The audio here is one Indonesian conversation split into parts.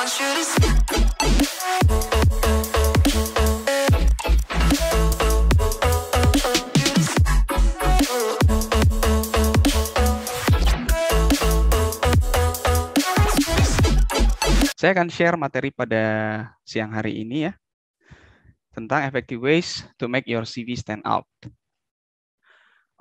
Saya akan share materi pada siang hari ini ya, tentang effective ways to make your CV stand out.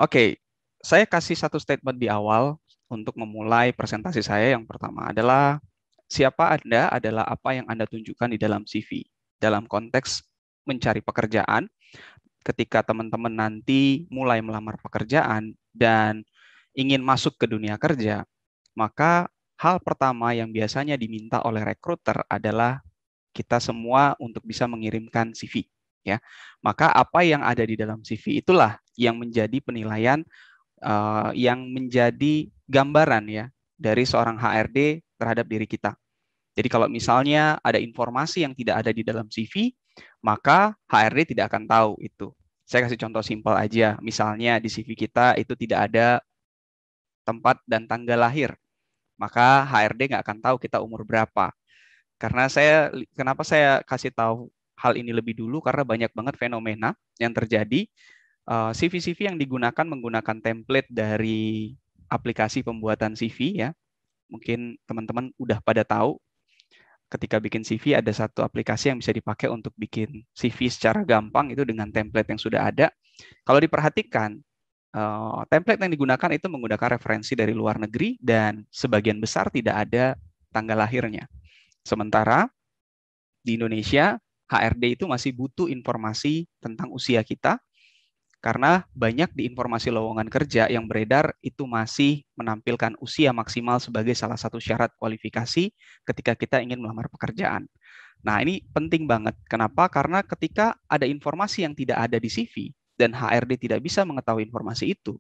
Oke, saya kasih satu statement di awal untuk memulai presentasi saya. Yang pertama adalah, siapa Anda adalah apa yang Anda tunjukkan di dalam CV. Dalam konteks mencari pekerjaan, ketika teman-teman nanti mulai melamar pekerjaan dan ingin masuk ke dunia kerja, maka hal pertama yang biasanya diminta oleh recruiter adalah kita semua untuk bisa mengirimkan CV, ya. Maka apa yang ada di dalam CV itulah yang menjadi penilaian, yang menjadi gambaran ya dari seorang HRD terhadap diri kita. Jadi kalau misalnya ada informasi yang tidak ada di dalam CV, maka HRD tidak akan tahu itu. Saya kasih contoh simpel aja. Misalnya di CV kita itu tidak ada tempat dan tanggal lahir, maka HRD nggak akan tahu kita umur berapa. Kenapa saya kasih tahu hal ini lebih dulu, karena banyak banget fenomena yang terjadi. CV-CV yang digunakan menggunakan template dari aplikasi pembuatan CV ya. Mungkin teman-teman udah pada tahu, ketika bikin CV ada satu aplikasi yang bisa dipakai untuk bikin CV secara gampang itu dengan template yang sudah ada. Kalau diperhatikan, template yang digunakan itu menggunakan referensi dari luar negeri dan sebagian besar tidak ada tanggal lahirnya. Sementara di Indonesia, HRD itu masih butuh informasi tentang usia kita, karena banyak di informasi lowongan kerja yang beredar itu masih menampilkan usia maksimal sebagai salah satu syarat kualifikasi ketika kita ingin melamar pekerjaan. Nah, ini penting banget. Kenapa? Karena ketika ada informasi yang tidak ada di CV dan HRD tidak bisa mengetahui informasi itu,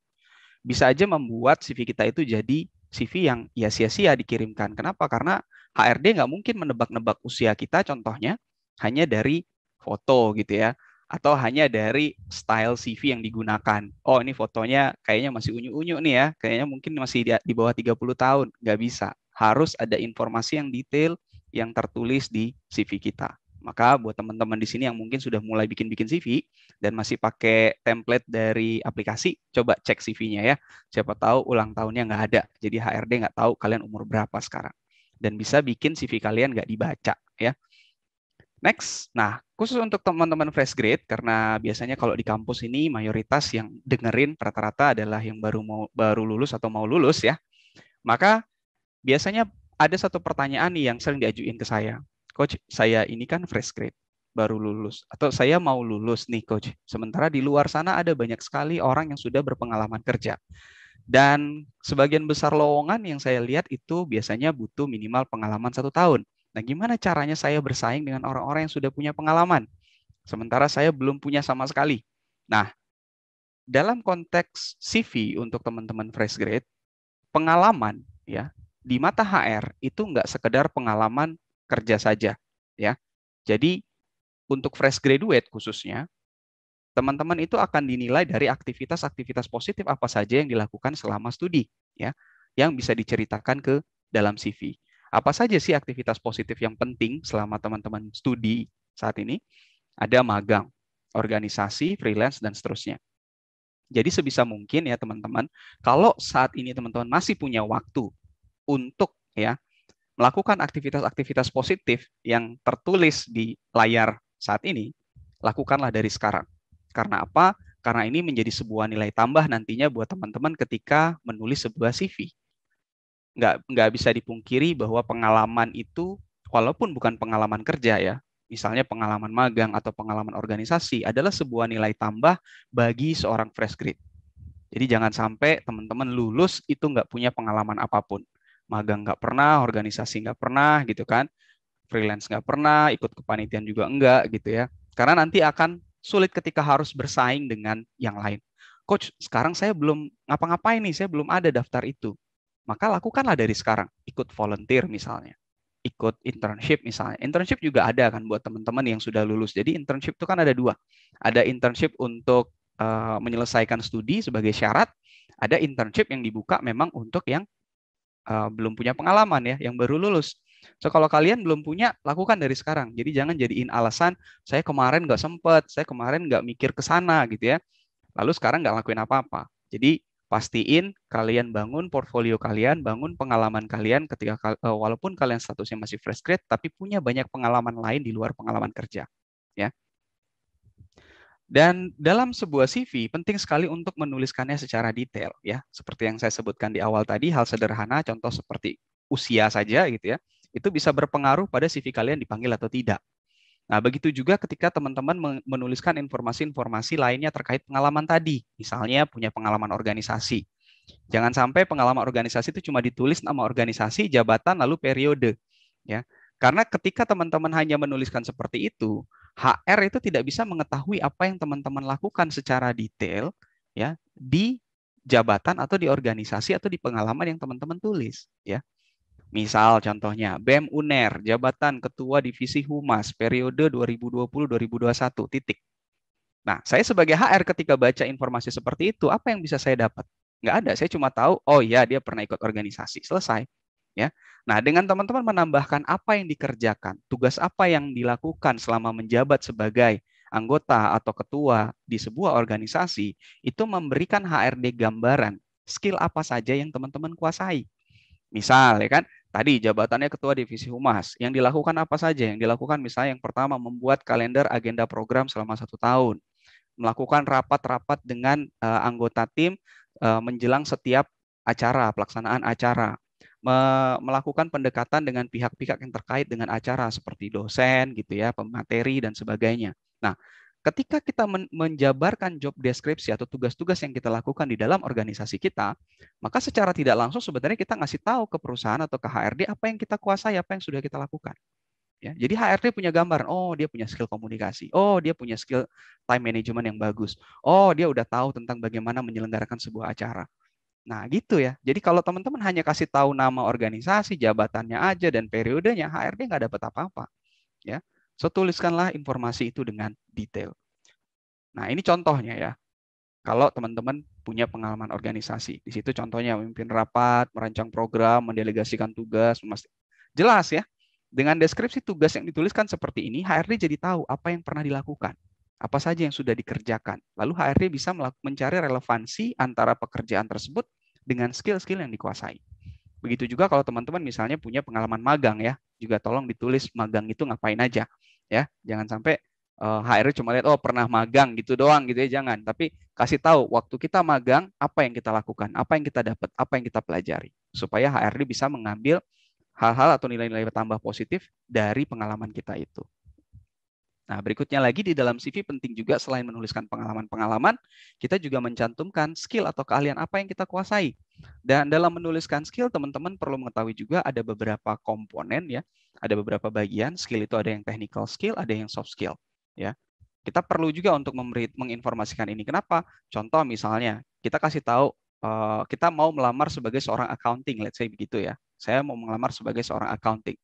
bisa aja membuat CV kita itu jadi CV yang ya sia-sia dikirimkan. Kenapa? Karena HRD nggak mungkin menebak-nebak usia kita, contohnya hanya dari foto gitu ya, atau hanya dari style CV yang digunakan. Oh, ini fotonya kayaknya masih unyu-unyu nih ya, kayaknya mungkin masih di bawah 30 tahun. Nggak bisa. Harus ada informasi yang detail yang tertulis di CV kita. Maka buat teman-teman di sini yang mungkin sudah mulai bikin-bikin CV dan masih pakai template dari aplikasi, coba cek CV-nya ya. Siapa tahu ulang tahunnya nggak ada, jadi HRD nggak tahu kalian umur berapa sekarang. Dan bisa bikin CV kalian nggak dibaca ya. Next, nah khusus untuk teman-teman fresh grade, karena biasanya kalau di kampus ini mayoritas yang dengerin rata-rata adalah yang baru lulus atau mau lulus ya. Maka biasanya ada satu pertanyaan nih yang sering diajuin ke saya. Coach, saya ini kan fresh grade, baru lulus. Atau saya mau lulus nih, Coach. Sementara di luar sana ada banyak sekali orang yang sudah berpengalaman kerja. Dan sebagian besar lowongan yang saya lihat itu biasanya butuh minimal pengalaman 1 tahun. Nah, gimana caranya saya bersaing dengan orang-orang yang sudah punya pengalaman? Sementara saya belum punya sama sekali. Nah, dalam konteks CV untuk teman-teman fresh grade, pengalaman ya di mata HR itu nggak sekedar pengalaman kerja saja ya. Jadi untuk fresh graduate khususnya, teman-teman itu akan dinilai dari aktivitas-aktivitas positif apa saja yang dilakukan selama studi ya, yang bisa diceritakan ke dalam CV. Apa saja sih aktivitas positif yang penting selama teman-teman studi saat ini? Ada magang, organisasi, freelance, dan seterusnya. Jadi sebisa mungkin ya teman-teman, kalau saat ini teman-teman masih punya waktu untuk ya melakukan aktivitas-aktivitas positif yang tertulis di layar saat ini, lakukanlah dari sekarang. Karena apa? Karena ini menjadi sebuah nilai tambah nantinya buat teman-teman ketika menulis sebuah CV. Nggak bisa dipungkiri bahwa pengalaman itu, walaupun bukan pengalaman kerja ya, misalnya pengalaman magang atau pengalaman organisasi, adalah sebuah nilai tambah bagi seorang fresh grade. Jadi jangan sampai teman-teman lulus itu nggak punya pengalaman apapun. Magang nggak pernah, organisasi nggak pernah gitu kan, freelance nggak pernah, ikut kepanitiaan juga enggak gitu ya. Karena nanti akan sulit ketika harus bersaing dengan yang lain. Coach, sekarang saya belum ngapa-ngapain nih, saya belum ada daftar itu. Maka lakukanlah dari sekarang. Ikut volunteer misalnya. Ikut internship misalnya. Internship juga ada kan buat teman-teman yang sudah lulus. Jadi internship itu kan ada dua. Ada internship untuk menyelesaikan studi sebagai syarat. Ada internship yang dibuka memang untuk yang belum punya pengalaman ya, yang baru lulus. So kalau kalian belum punya, lakukan dari sekarang. Jadi jangan jadiin alasan, saya kemarin nggak sempet, saya kemarin nggak mikir ke sana gitu ya. Lalu sekarang nggak lakuin apa-apa. Jadi pastiin kalian bangun portfolio kalian, bangun pengalaman kalian ketika walaupun kalian statusnya masih fresh grade, tapi punya banyak pengalaman lain di luar pengalaman kerja. Ya. Dan dalam sebuah CV penting sekali untuk menuliskannya secara detail ya. Seperti yang saya sebutkan di awal tadi, hal sederhana contoh seperti usia saja gitu ya. Itu bisa berpengaruh pada CV kalian dipanggil atau tidak. Nah, begitu juga ketika teman-teman menuliskan informasi-informasi lainnya terkait pengalaman tadi. Misalnya punya pengalaman organisasi. Jangan sampai pengalaman organisasi itu cuma ditulis nama organisasi, jabatan, lalu periode. Ya, karena ketika teman-teman hanya menuliskan seperti itu, HR itu tidak bisa mengetahui apa yang teman-teman lakukan secara detail ya di jabatan atau di organisasi atau di pengalaman yang teman-teman tulis ya. Misal contohnya BEM UNER, jabatan Ketua Divisi Humas, periode 2020-2021, titik. Nah, saya sebagai HR ketika baca informasi seperti itu, apa yang bisa saya dapat? Nggak ada, saya cuma tahu, oh ya dia pernah ikut organisasi, selesai. Ya. Nah, dengan teman-teman menambahkan apa yang dikerjakan, tugas apa yang dilakukan selama menjabat sebagai anggota atau ketua di sebuah organisasi, itu memberikan HRD gambaran skill apa saja yang teman-teman kuasai. Misal, ya kan, tadi jabatannya Ketua Divisi Humas. Yang dilakukan apa saja? Yang dilakukan misalnya yang pertama membuat kalender agenda program selama 1 tahun, melakukan rapat-rapat dengan anggota tim menjelang setiap acara, pelaksanaan acara, melakukan pendekatan dengan pihak-pihak yang terkait dengan acara seperti dosen, gitu ya, pemateri dan sebagainya. Nah, ketika kita menjabarkan job deskripsi atau tugas-tugas yang kita lakukan di dalam organisasi kita, maka secara tidak langsung sebenarnya kita ngasih tahu ke perusahaan atau ke HRD apa yang kita kuasai, apa yang sudah kita lakukan. Ya, jadi HRD punya gambaran, oh dia punya skill komunikasi, oh dia punya skill time management yang bagus, oh dia udah tahu tentang bagaimana menyelenggarakan sebuah acara. Nah gitu ya, jadi kalau teman-teman hanya kasih tahu nama organisasi, jabatannya aja, dan periodenya, HRD nggak dapat apa-apa. Ya, so tuliskanlah informasi itu dengan detail. Nah ini contohnya ya, kalau teman-teman punya pengalaman organisasi. Di situ contohnya memimpin rapat, merancang program, mendelegasikan tugas, jelas ya. Dengan deskripsi tugas yang dituliskan seperti ini, HRD jadi tahu apa yang pernah dilakukan, apa saja yang sudah dikerjakan. Lalu HRD bisa mencari relevansi antara pekerjaan tersebut dengan skill-skill yang dikuasai. Begitu juga kalau teman-teman misalnya punya pengalaman magang ya, juga tolong ditulis magang itu ngapain aja ya. Jangan sampai HRD cuma lihat oh pernah magang gitu doang gitu ya, jangan. Tapi kasih tahu waktu kita magang apa yang kita lakukan, apa yang kita dapat, apa yang kita pelajari, supaya HRD bisa mengambil hal-hal atau nilai-nilai tambah positif dari pengalaman kita itu. Nah, berikutnya lagi di dalam CV penting juga selain menuliskan pengalaman-pengalaman, kita juga mencantumkan skill atau keahlian apa yang kita kuasai. Dan dalam menuliskan skill, teman-teman perlu mengetahui juga ada beberapa komponen ya, ada beberapa bagian. Skill itu ada yang technical skill, ada yang soft skill. Ya, kita perlu juga untuk menginformasikan ini. Kenapa? Contoh misalnya, kita kasih tahu kita mau melamar sebagai seorang accounting, let's say begitu ya. Saya mau melamar sebagai seorang accounting.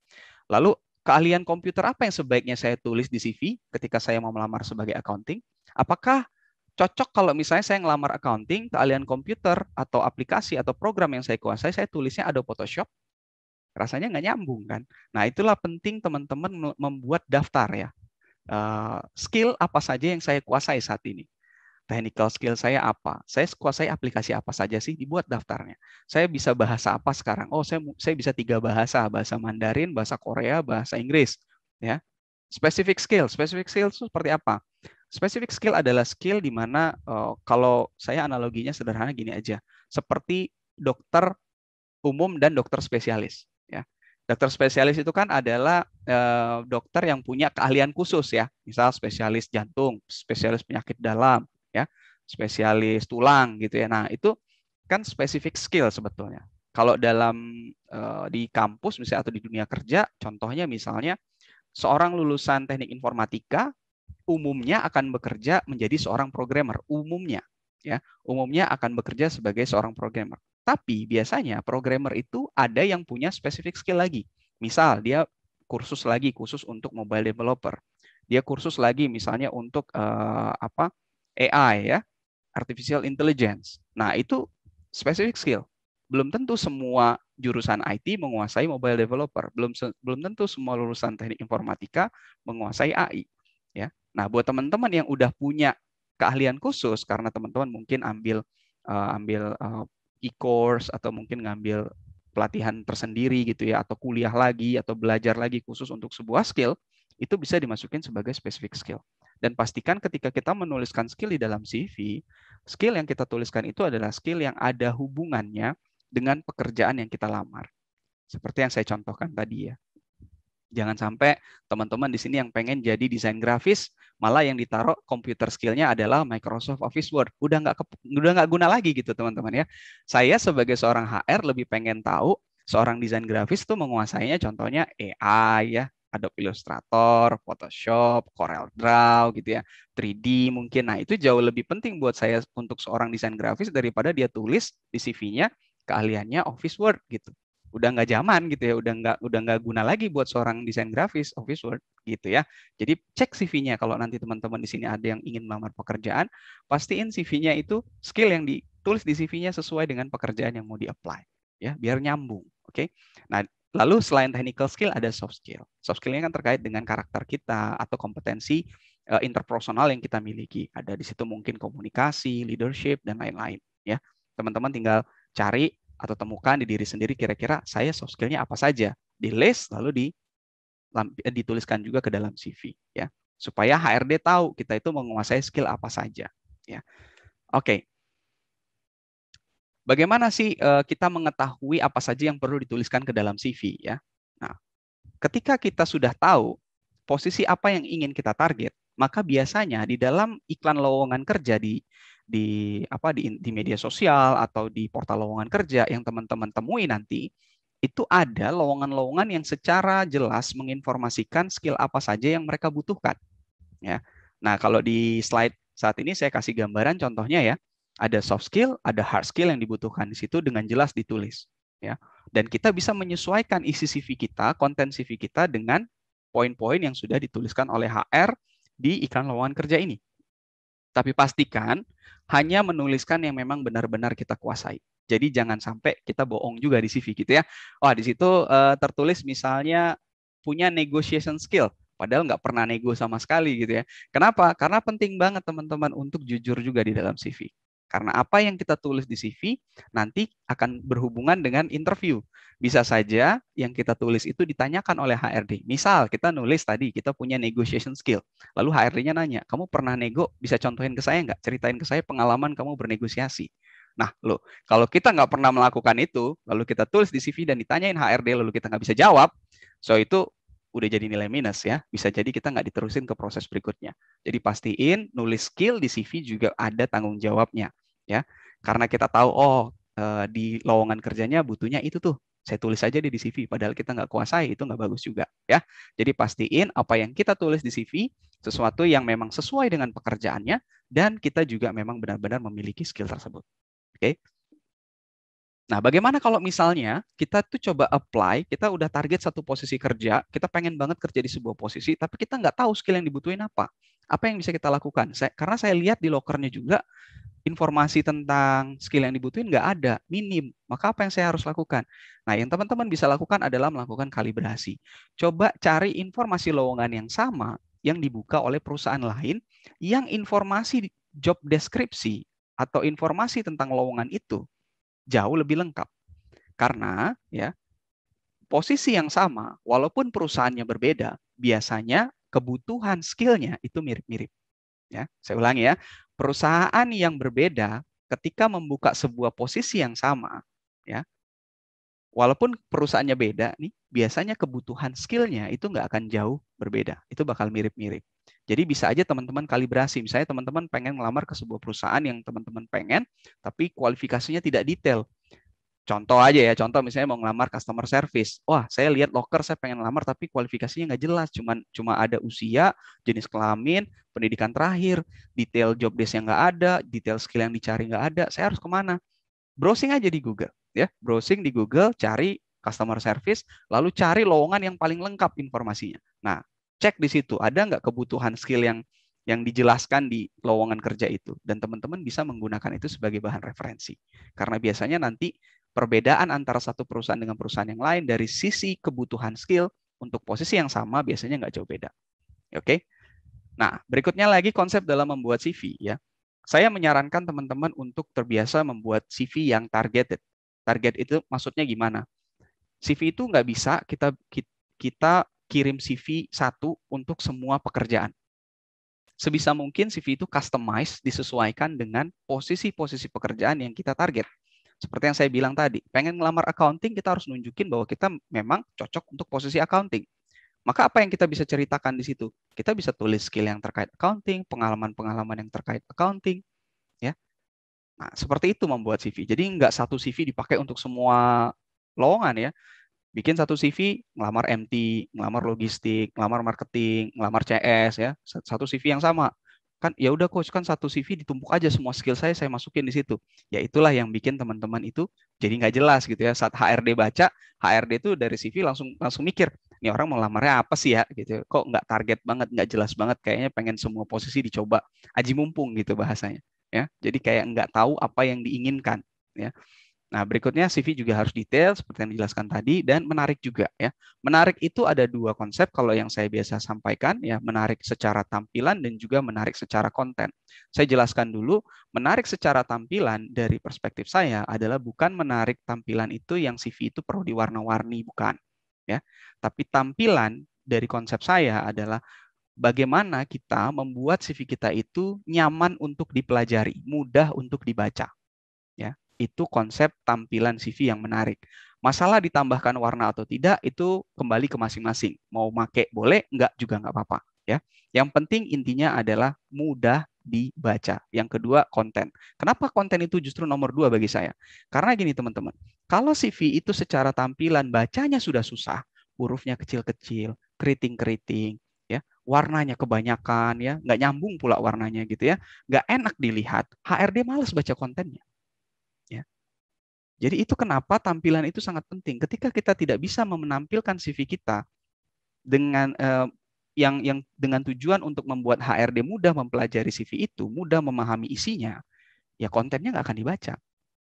Lalu keahlian komputer apa yang sebaiknya saya tulis di CV ketika saya mau melamar sebagai accounting? Apakah cocok kalau misalnya saya ngelamar accounting, keahlian komputer atau aplikasi atau program yang saya kuasai, saya tulisnya Adobe Photoshop? Rasanya nggak nyambung kan? Nah, itulah penting teman-teman membuat daftar ya. Skill apa saja yang saya kuasai saat ini. Technical skill saya apa? Saya kuasai aplikasi apa saja sih? Dibuat daftarnya. Saya bisa bahasa apa sekarang? Oh, saya bisa 3 bahasa, bahasa Mandarin, bahasa Korea, bahasa Inggris. Ya, specific skill itu seperti apa? Specific skill adalah skill di mana kalau saya analoginya sederhana gini aja, seperti dokter umum dan dokter spesialis. Ya, dokter spesialis itu kan adalah dokter yang punya keahlian khusus ya, misal spesialis jantung, spesialis penyakit dalam, ya, spesialis tulang gitu ya. Nah itu kan spesifik skill sebetulnya. Kalau dalam di kampus misalnya atau di dunia kerja, contohnya misalnya seorang lulusan teknik informatika umumnya akan bekerja menjadi seorang programmer umumnya, ya, umumnya akan bekerja sebagai seorang programmer. Tapi biasanya programmer itu ada yang punya specific skill lagi. Misal dia kursus untuk mobile developer. Dia kursus lagi misalnya untuk AI ya, artificial intelligence. Nah, itu specific skill. Belum tentu semua jurusan IT menguasai mobile developer. Belum tentu semua lulusan teknik informatika menguasai AI. Ya. Nah, buat teman-teman yang udah punya keahlian khusus, karena teman-teman mungkin ambil e-course atau mungkin ngambil pelatihan tersendiri gitu ya, atau kuliah lagi atau belajar lagi khusus untuk sebuah skill, itu bisa dimasukin sebagai specific skill. Dan pastikan ketika kita menuliskan skill di dalam CV, skill yang kita tuliskan itu adalah skill yang ada hubungannya dengan pekerjaan yang kita lamar. Seperti yang saya contohkan tadi ya. Jangan sampai teman-teman di sini yang pengen jadi desain grafis, malah yang ditaruh computer skill-nya adalah Microsoft Office Word. Udah nggak guna lagi gitu teman-teman ya. Saya sebagai seorang HR lebih pengen tahu seorang desain grafis itu menguasainya contohnya AI ya, Adobe Illustrator, Photoshop, Corel Draw gitu ya, 3D mungkin. Nah itu jauh lebih penting buat saya untuk seorang desain grafis daripada dia tulis di CV-nya keahliannya Office Word gitu. Udah nggak zaman gitu ya, udah nggak guna lagi buat seorang desain grafis Office Word gitu ya. Jadi cek CV-nya kalau nanti teman-teman di sini ada yang ingin melamar pekerjaan, pastiin CV-nya itu skill yang ditulis di CV-nya sesuai dengan pekerjaan yang mau di-apply ya, biar nyambung. Oke. Nah, lalu selain technical skill ada soft skill. Soft skill-nya kan terkait dengan karakter kita atau kompetensi interpersonal yang kita miliki. Ada di situ mungkin komunikasi, leadership dan lain-lain ya. Teman-teman tinggal cari atau temukan di diri sendiri kira-kira saya soft skill-nya apa saja, di list lalu dituliskan juga ke dalam CV ya, supaya HRD tahu kita itu menguasai skill apa saja ya. Oke. Bagaimana sih kita mengetahui apa saja yang perlu dituliskan ke dalam CV ya? Nah, ketika kita sudah tahu posisi apa yang ingin kita target, maka biasanya di dalam iklan lowongan kerja di media sosial atau di portal lowongan kerja yang teman-teman temui nanti, itu ada lowongan-lowongan yang secara jelas menginformasikan skill apa saja yang mereka butuhkan ya. Nah, kalau di slide saat ini saya kasih gambaran contohnya ya. Ada soft skill, ada hard skill yang dibutuhkan di situ dengan jelas ditulis ya. Dan kita bisa menyesuaikan isi CV kita, konten CV kita dengan poin-poin yang sudah dituliskan oleh HR di iklan lowongan kerja ini. Tapi pastikan hanya menuliskan yang memang benar-benar kita kuasai. Jadi jangan sampai kita bohong juga di CV gitu ya. Wah, di situ tertulis misalnya punya negotiation skill, padahal nggak pernah nego sama sekali gitu ya. Kenapa? Karena penting banget teman-teman untuk jujur juga di dalam CV. Karena apa yang kita tulis di CV nanti akan berhubungan dengan interview. Bisa saja yang kita tulis itu ditanyakan oleh HRD. Misal kita nulis tadi kita punya negotiation skill. Lalu HRD-nya nanya, kamu pernah nego? Bisa contohin ke saya nggak? Ceritain ke saya pengalaman kamu bernegosiasi. Nah, loh, kalau kita nggak pernah melakukan itu, lalu kita tulis di CV dan ditanyain HRD, lalu kita nggak bisa jawab, so itu udah jadi nilai minus ya. Bisa jadi kita nggak diterusin ke proses berikutnya. Jadi pastiin nulis skill di CV juga ada tanggung jawabnya ya. Karena kita tahu, di lowongan kerjanya butuhnya itu tuh. Saya tulis aja di CV, padahal kita nggak kuasai, itu nggak bagus juga ya. Jadi pastiin apa yang kita tulis di CV sesuatu yang memang sesuai dengan pekerjaannya dan kita juga memang benar-benar memiliki skill tersebut. Oke. Nah, bagaimana kalau misalnya kita tuh coba apply, kita udah target satu posisi kerja, kita pengen banget kerja di sebuah posisi, tapi kita nggak tahu skill yang dibutuhin apa. Apa yang bisa kita lakukan? Karena saya lihat di lokernya juga, informasi tentang skill yang dibutuhin nggak ada, minim. Maka apa yang saya harus lakukan? Nah, yang teman-teman bisa lakukan adalah melakukan kalibrasi. Coba cari informasi lowongan yang sama yang dibuka oleh perusahaan lain, yang informasi job deskripsi atau informasi tentang lowongan itu jauh lebih lengkap. Karena ya posisi yang sama, walaupun perusahaannya berbeda, biasanya kebutuhan skillnya itu mirip-mirip. Ya, saya ulangi ya, perusahaan yang berbeda ketika membuka sebuah posisi yang sama, ya, walaupun perusahaannya beda nih, biasanya kebutuhan skillnya itu nggak akan jauh berbeda, itu bakal mirip-mirip. Jadi bisa aja teman-teman kalibrasi, misalnya teman-teman pengen melamar ke sebuah perusahaan yang teman-teman pengen, tapi kualifikasinya tidak detail. Contoh aja ya, contoh misalnya mau ngelamar customer service. Wah, saya lihat loker, saya pengen ngelamar tapi kualifikasinya nggak jelas. Cuma ada usia, jenis kelamin, pendidikan terakhir, detail job desk yang nggak ada, detail skill yang dicari nggak ada. Saya harus kemana? Browsing aja di Google. Ya, browsing di Google, cari customer service, lalu cari lowongan yang paling lengkap informasinya. Nah, cek di situ, ada nggak kebutuhan skill yang yang dijelaskan di lowongan kerja itu. Dan teman-teman bisa menggunakan itu sebagai bahan referensi. Karena biasanya nanti perbedaan antara satu perusahaan dengan perusahaan yang lain dari sisi kebutuhan skill untuk posisi yang sama biasanya nggak jauh beda. Oke? Nah, berikutnya lagi konsep dalam membuat CV ya. Saya menyarankan teman-teman untuk terbiasa membuat CV yang targeted. Target itu maksudnya gimana? CV itu nggak bisa kita kirim CV satu untuk semua pekerjaan. Sebisa mungkin CV itu customize, disesuaikan dengan posisi-posisi pekerjaan yang kita target. Seperti yang saya bilang tadi, pengen ngelamar accounting, kita harus nunjukin bahwa kita memang cocok untuk posisi accounting. Maka apa yang kita bisa ceritakan di situ? Kita bisa tulis skill yang terkait accounting, pengalaman-pengalaman yang terkait accounting, ya. Nah, seperti itu membuat CV. Jadi nggak satu CV dipakai untuk semua lowongan ya. Bikin satu CV, ngelamar MT, ngelamar logistik, ngelamar marketing, ngelamar CS ya, satu CV yang sama. Kan ya udah coach, kan satu CV ditumpuk aja semua skill saya masukin di situ. Ya itulah yang bikin teman-teman itu jadi nggak jelas gitu ya. Saat HRD baca, HRD itu dari CV langsung mikir, ini orang mau lamarnya apa sih ya gitu. Kok nggak target banget, nggak jelas banget, kayaknya pengen semua posisi dicoba. Aji mumpung gitu bahasanya. Ya, jadi kayak nggak tahu apa yang diinginkan. Ya. Nah, berikutnya CV juga harus detail seperti yang dijelaskan tadi dan menarik juga ya. Menarik itu ada dua konsep kalau yang saya biasa sampaikan ya, menarik secara tampilan dan juga menarik secara konten. Saya jelaskan dulu, menarik secara tampilan dari perspektif saya adalah bukan menarik tampilan itu yang CV itu perlu diwarna-warni, bukan ya. Tapi tampilan dari konsep saya adalah bagaimana kita membuat CV kita itu nyaman untuk dipelajari, mudah untuk dibaca. Ya, itu konsep tampilan CV yang menarik. Masalah ditambahkan warna atau tidak itu kembali ke masing-masing. Mau make boleh, enggak juga enggak apa-apa. Ya, yang penting intinya adalah mudah dibaca. Yang kedua konten. Kenapa konten itu justru nomor 2 bagi saya? Karena gini teman-teman, kalau CV itu secara tampilan bacanya sudah susah, hurufnya kecil-kecil, keriting-keriting, ya, warnanya kebanyakan, ya, nggak nyambung pula warnanya gitu ya, nggak enak dilihat. HRD malas baca kontennya. Ya. Jadi itu kenapa tampilan itu sangat penting. Ketika kita tidak bisa menampilkan CV kita dengan yang dengan tujuan untuk membuat HRD mudah mempelajari CV itu, mudah memahami isinya, ya kontennya nggak akan dibaca.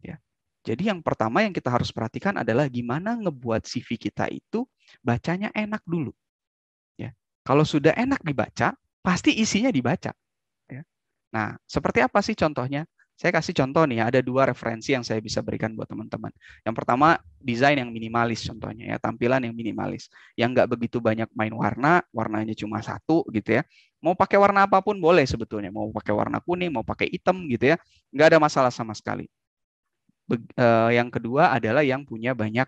Ya. Jadi yang pertama yang kita harus perhatikan adalah gimana ngebuat CV kita itu bacanya enak dulu. Ya. Kalau sudah enak dibaca, pasti isinya dibaca. Ya. Nah, seperti apa sih contohnya? Saya kasih contoh nih, ada dua referensi yang saya bisa berikan buat teman-teman. Yang pertama, desain yang minimalis contohnya ya, tampilan yang minimalis. Yang nggak begitu banyak main warna, warnanya cuma satu gitu ya. Mau pakai warna apapun boleh sebetulnya. Mau pakai warna kuning, mau pakai hitam gitu ya. Nggak ada masalah sama sekali. Yang kedua adalah yang punya banyak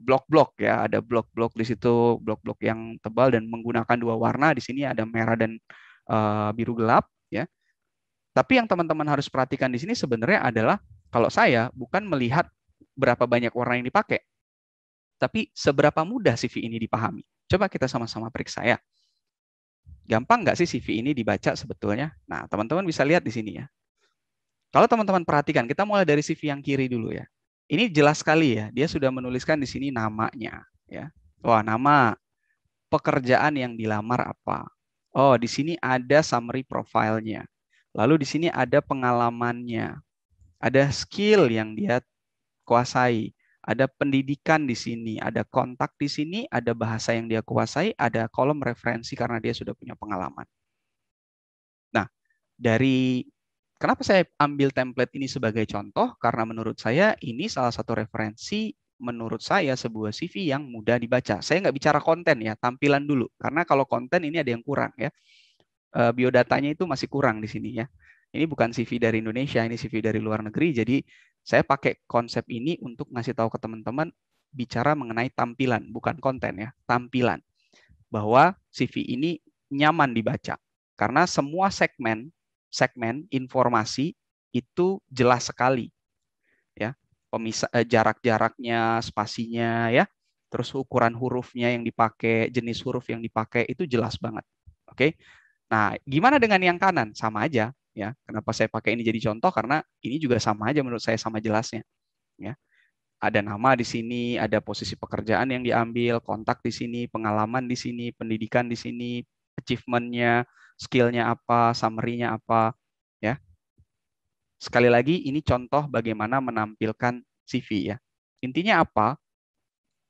blok-blok ya, ada blok-blok di situ, blok-blok yang tebal dan menggunakan dua warna. Di sini ada merah dan biru gelap ya. Tapi yang teman-teman harus perhatikan di sini sebenarnya adalah kalau saya bukan melihat berapa banyak warna yang dipakai, tapi seberapa mudah CV ini dipahami. Coba kita sama-sama periksa ya. Gampang nggak sih CV ini dibaca sebetulnya? Nah, teman-teman bisa lihat di sini ya. Kalau teman-teman perhatikan, kita mulai dari CV yang kiri dulu ya. Ini jelas sekali ya, dia sudah menuliskan di sini namanya. Ya. Wah, nama pekerjaan yang dilamar apa. Oh, di sini ada summary profile-nya. Lalu di sini ada pengalamannya. Ada skill yang dia kuasai. Ada pendidikan di sini, ada kontak di sini, ada bahasa yang dia kuasai, ada kolom referensi karena dia sudah punya pengalaman. Nah, dari kenapa saya ambil template ini sebagai contoh? Karena menurut saya ini salah satu referensi menurut saya sebuah CV yang mudah dibaca. Saya nggak bicara konten ya, tampilan dulu. Karena kalau konten ini ada yang kurang ya. Biodatanya itu masih kurang di sini ya. Ini bukan CV dari Indonesia, ini CV dari luar negeri. Jadi saya pakai konsep ini untuk ngasih tahu ke teman-teman bicara mengenai tampilan, bukan konten ya, tampilan. Bahwa CV ini nyaman dibaca. Karena semua segmen informasi itu jelas sekali ya, jarak-jaraknya, spasinya ya, terus ukuran hurufnya yang dipakai, jenis huruf yang dipakai itu jelas banget. Oke. Nah, gimana dengan yang kanan? Sama aja ya. Kenapa saya pakai ini jadi contoh? Karena ini juga sama aja menurut saya, sama jelasnya ya. Ada nama di sini, ada posisi pekerjaan yang diambil, kontak di sini, pengalaman di sini, pendidikan di sini, achievement-nya, skill-nya apa, summary-nya apa, ya. Sekali lagi, ini contoh bagaimana menampilkan CV ya. Intinya apa?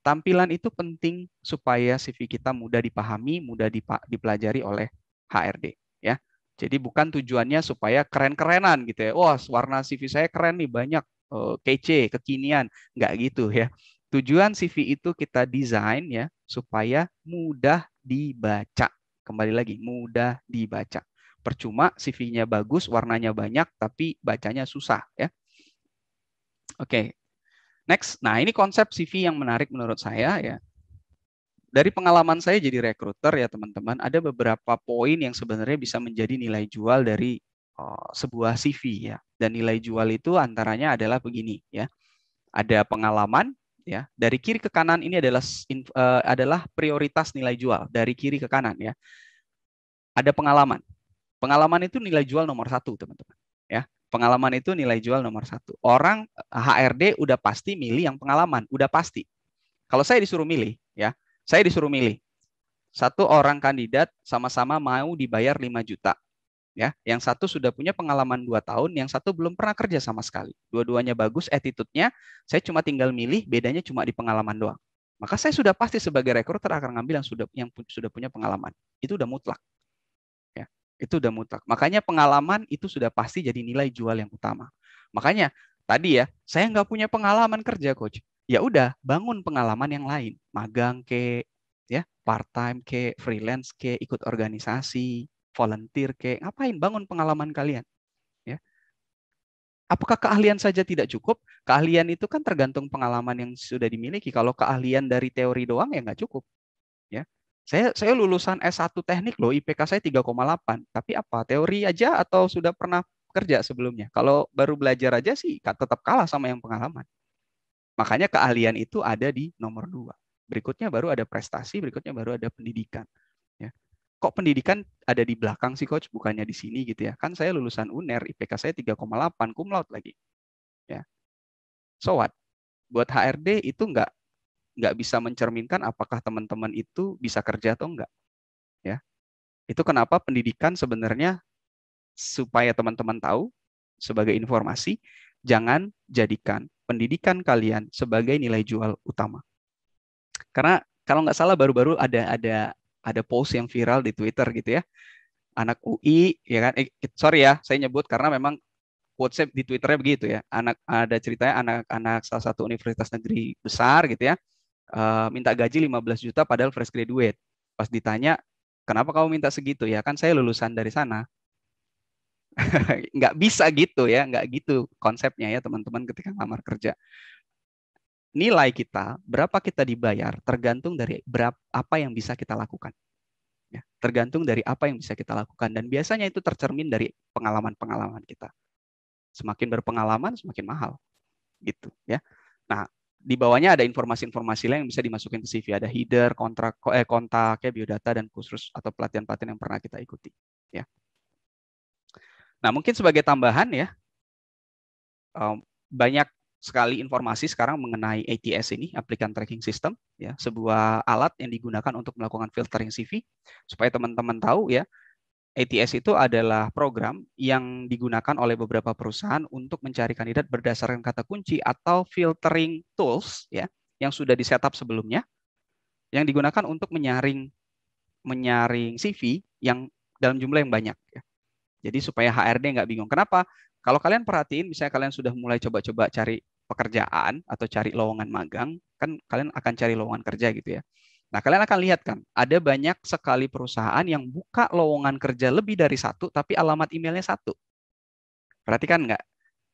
Tampilan itu penting supaya CV kita mudah dipahami, mudah dipelajari oleh HRD ya. Jadi bukan tujuannya supaya keren-kerenan gitu ya. Wah, warna CV saya keren nih, banyak kece, kekinian. Nggak gitu ya. Tujuan CV itu kita desain ya supaya mudah dibaca. Kembali lagi, mudah dibaca. Percuma CV-nya bagus, warnanya banyak, tapi bacanya susah ya. Oke, next. Nah, ini konsep CV yang menarik menurut saya ya. Dari pengalaman saya jadi recruiter ya teman-teman, ada beberapa poin yang sebenarnya bisa menjadi nilai jual dari sebuah CV ya. Dan nilai jual itu antaranya adalah begini ya. Ada pengalaman ya. Dari kiri ke kanan ini adalah prioritas nilai jual dari kiri ke kanan ya. Ada pengalaman. Pengalaman itu nilai jual nomor satu, teman-teman. Ya, pengalaman itu nilai jual nomor satu. Orang HRD udah pasti milih yang pengalaman, udah pasti. Kalau saya disuruh milih, ya, saya disuruh milih satu orang kandidat sama-sama mau dibayar 5 juta. Ya, yang satu sudah punya pengalaman 2 tahun, yang satu belum pernah kerja sama sekali. Dua-duanya bagus attitude-nya, saya cuma tinggal milih, bedanya cuma di pengalaman doang. Maka saya sudah pasti sebagai recruiter akan ngambil yang sudah punya pengalaman. Itu udah mutlak. Ya, itu udah mutlak. Makanya pengalaman itu sudah pasti jadi nilai jual yang utama. Makanya tadi ya, saya nggak punya pengalaman kerja, coach. Ya udah, bangun pengalaman yang lain. Magang ke, ya, part time ke, freelance ke, ikut organisasi, volunteer ke, ngapain? Bangun pengalaman kalian. Ya. Apakah keahlian saja tidak cukup? Keahlian itu kan tergantung pengalaman yang sudah dimiliki. Kalau keahlian dari teori doang ya nggak cukup. Ya. Saya lulusan S1 teknik loh, IPK saya 3,8. Tapi apa? Teori aja atau sudah pernah kerja sebelumnya? Kalau baru belajar aja sih tetap kalah sama yang pengalaman. Makanya keahlian itu ada di nomor 2. Berikutnya baru ada prestasi, berikutnya baru ada pendidikan. Ya. Kok pendidikan ada di belakang sih, Coach? Bukannya di sini gitu ya. Kan saya lulusan UNER, IPK saya 3,8, cum laude lagi. Ya. So what? Buat HRD itu nggak bisa mencerminkan apakah teman-teman itu bisa kerja atau enggak. Ya. Itu kenapa pendidikan sebenarnya supaya teman-teman tahu sebagai informasi, jangan jadikan pendidikan kalian sebagai nilai jual utama. Karena kalau nggak salah baru-baru ada post yang viral di Twitter gitu ya. Anak UI ya kan, sorry ya saya nyebut karena memang quotes di Twitternya begitu ya. Ada ceritanya anak-anak salah satu universitas negeri besar gitu ya, minta gaji 15 juta padahal fresh graduate. Pas ditanya, kenapa kamu minta segitu? Ya kan saya lulusan dari sana. Nggak bisa gitu ya, nggak gitu konsepnya ya teman-teman ketika ngelamar kerja. Nilai kita, berapa kita dibayar, tergantung dari apa yang bisa kita lakukan. Ya, tergantung dari apa yang bisa kita lakukan. Dan biasanya itu tercermin dari pengalaman-pengalaman kita. Semakin berpengalaman, semakin mahal. Gitu ya. Nah, di bawahnya ada informasi-informasi lain yang bisa dimasukin ke CV. Ada header, kontak, biodata, dan kursus atau pelatihan-pelatihan yang pernah kita ikuti. Ya. Nah, mungkin sebagai tambahan ya, banyak sekali informasi sekarang mengenai ATS ini, Applicant Tracking System, ya, sebuah alat yang digunakan untuk melakukan filtering CV. Supaya teman-teman tahu ya, ATS itu adalah program yang digunakan oleh beberapa perusahaan untuk mencari kandidat berdasarkan kata kunci atau filtering tools ya yang sudah di-setup sebelumnya, yang digunakan untuk menyaring CV yang dalam jumlah yang banyak ya. Jadi supaya HRD nggak bingung. Kenapa? Kalau kalian perhatiin, misalnya kalian sudah mulai coba-coba cari pekerjaan atau cari lowongan magang, kan kalian akan cari lowongan kerja gitu ya. Nah, kalian akan lihat kan, ada banyak sekali perusahaan yang buka lowongan kerja lebih dari satu, tapi alamat emailnya satu. Perhatikan nggak?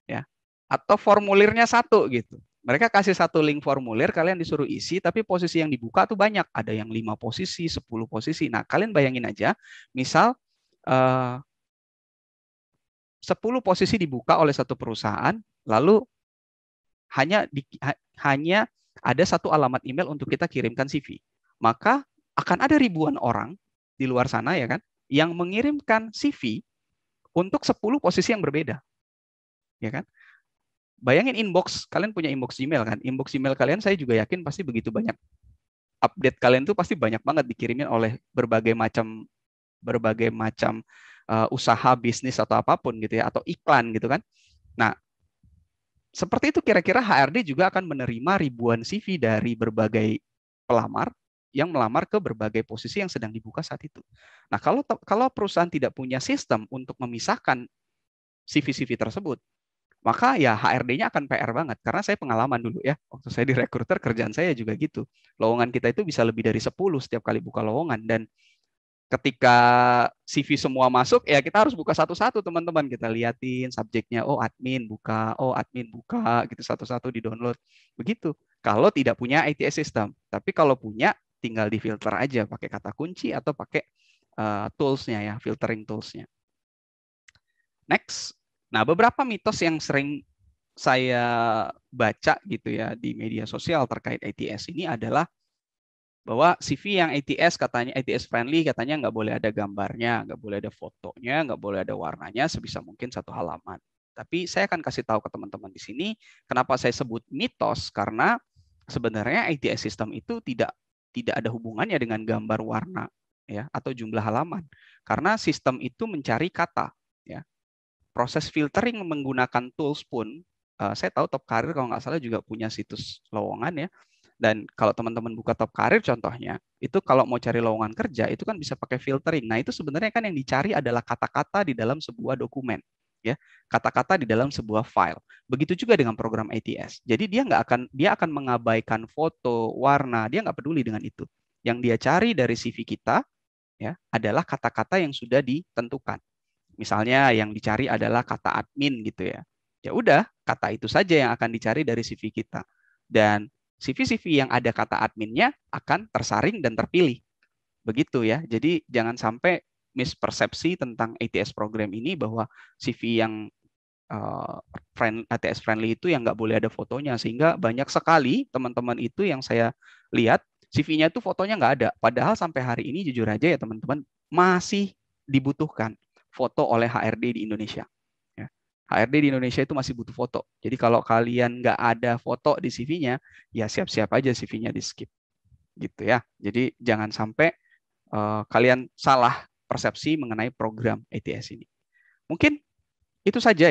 Ya. Atau formulirnya satu gitu. Mereka kasih satu link formulir, kalian disuruh isi, tapi posisi yang dibuka tuh banyak. Ada yang 5 posisi, 10 posisi. Nah, kalian bayangin aja, misal 10 posisi dibuka oleh satu perusahaan, lalu hanya ada satu alamat email untuk kita kirimkan CV. Maka akan ada ribuan orang di luar sana ya kan yang mengirimkan CV untuk 10 posisi yang berbeda. Ya kan? Bayangin inbox, kalian punya inbox Gmail kan? Inbox Gmail kalian saya juga yakin pasti begitu banyak. Update kalian tuh pasti banyak banget dikirimin oleh berbagai macam berbagai macam usaha bisnis atau apapun gitu ya, atau iklan gitu kan. Nah, seperti itu kira-kira HRD juga akan menerima ribuan CV dari berbagai pelamar yang melamar ke berbagai posisi yang sedang dibuka saat itu. Nah, kalau perusahaan tidak punya sistem untuk memisahkan CV-CV tersebut, maka ya HRD-nya akan PR banget. Karena saya pengalaman dulu ya, waktu saya di recruiter kerjaan saya juga gitu. Lowongan kita itu bisa lebih dari 10 setiap kali buka lowongan, dan ketika CV semua masuk, ya kita harus buka satu-satu teman-teman. Kita liatin subjeknya, oh admin buka, gitu satu-satu di-download. Begitu. Kalau tidak punya ITS system. Tapi kalau punya, tinggal di-filter aja pakai kata kunci atau pakai tools-nya ya, filtering tools-nya. Next. Nah, beberapa mitos yang sering saya baca gitu ya di media sosial terkait ITS ini adalah bahwa CV yang ATS katanya ATS friendly, katanya nggak boleh ada gambarnya, nggak boleh ada fotonya, nggak boleh ada warnanya, sebisa mungkin satu halaman. Tapi saya akan kasih tahu ke teman-teman di sini kenapa saya sebut mitos, karena sebenarnya ATS system itu tidak ada hubungannya dengan gambar, warna ya atau jumlah halaman. Karena sistem itu mencari kata ya. Proses filtering menggunakan tools pun saya tahu Top Career kalau nggak salah juga punya situs lowongan ya. Dan kalau teman-teman buka Top Career contohnya, itu kalau mau cari lowongan kerja, itu kan bisa pakai filtering. Nah, itu sebenarnya kan yang dicari adalah kata-kata di dalam sebuah dokumen. Ya, kata-kata di dalam sebuah file. Begitu juga dengan program ATS. Jadi dia akan mengabaikan foto, warna, dia nggak peduli dengan itu. Yang dia cari dari CV kita ya adalah kata-kata yang sudah ditentukan. Misalnya yang dicari adalah kata admin gitu ya. Ya udah, kata itu saja yang akan dicari dari CV kita. Dan CV-CV yang ada kata adminnya akan tersaring dan terpilih. Begitu ya. Jadi jangan sampai mispersepsi tentang ATS program ini bahwa CV yang ATS friendly itu yang nggak boleh ada fotonya. Sehingga banyak sekali teman-teman itu yang saya lihat CV-nya itu fotonya nggak ada. Padahal sampai hari ini jujur aja ya teman-teman masih dibutuhkan foto oleh HRD di Indonesia. Ya. HRD di Indonesia itu masih butuh foto. Jadi kalau kalian nggak ada foto di CV-nya, ya siap-siap aja CV-nya di skip. Gitu ya. Jadi jangan sampai kalian salah persepsi mengenai program ATS ini. Mungkin itu saja.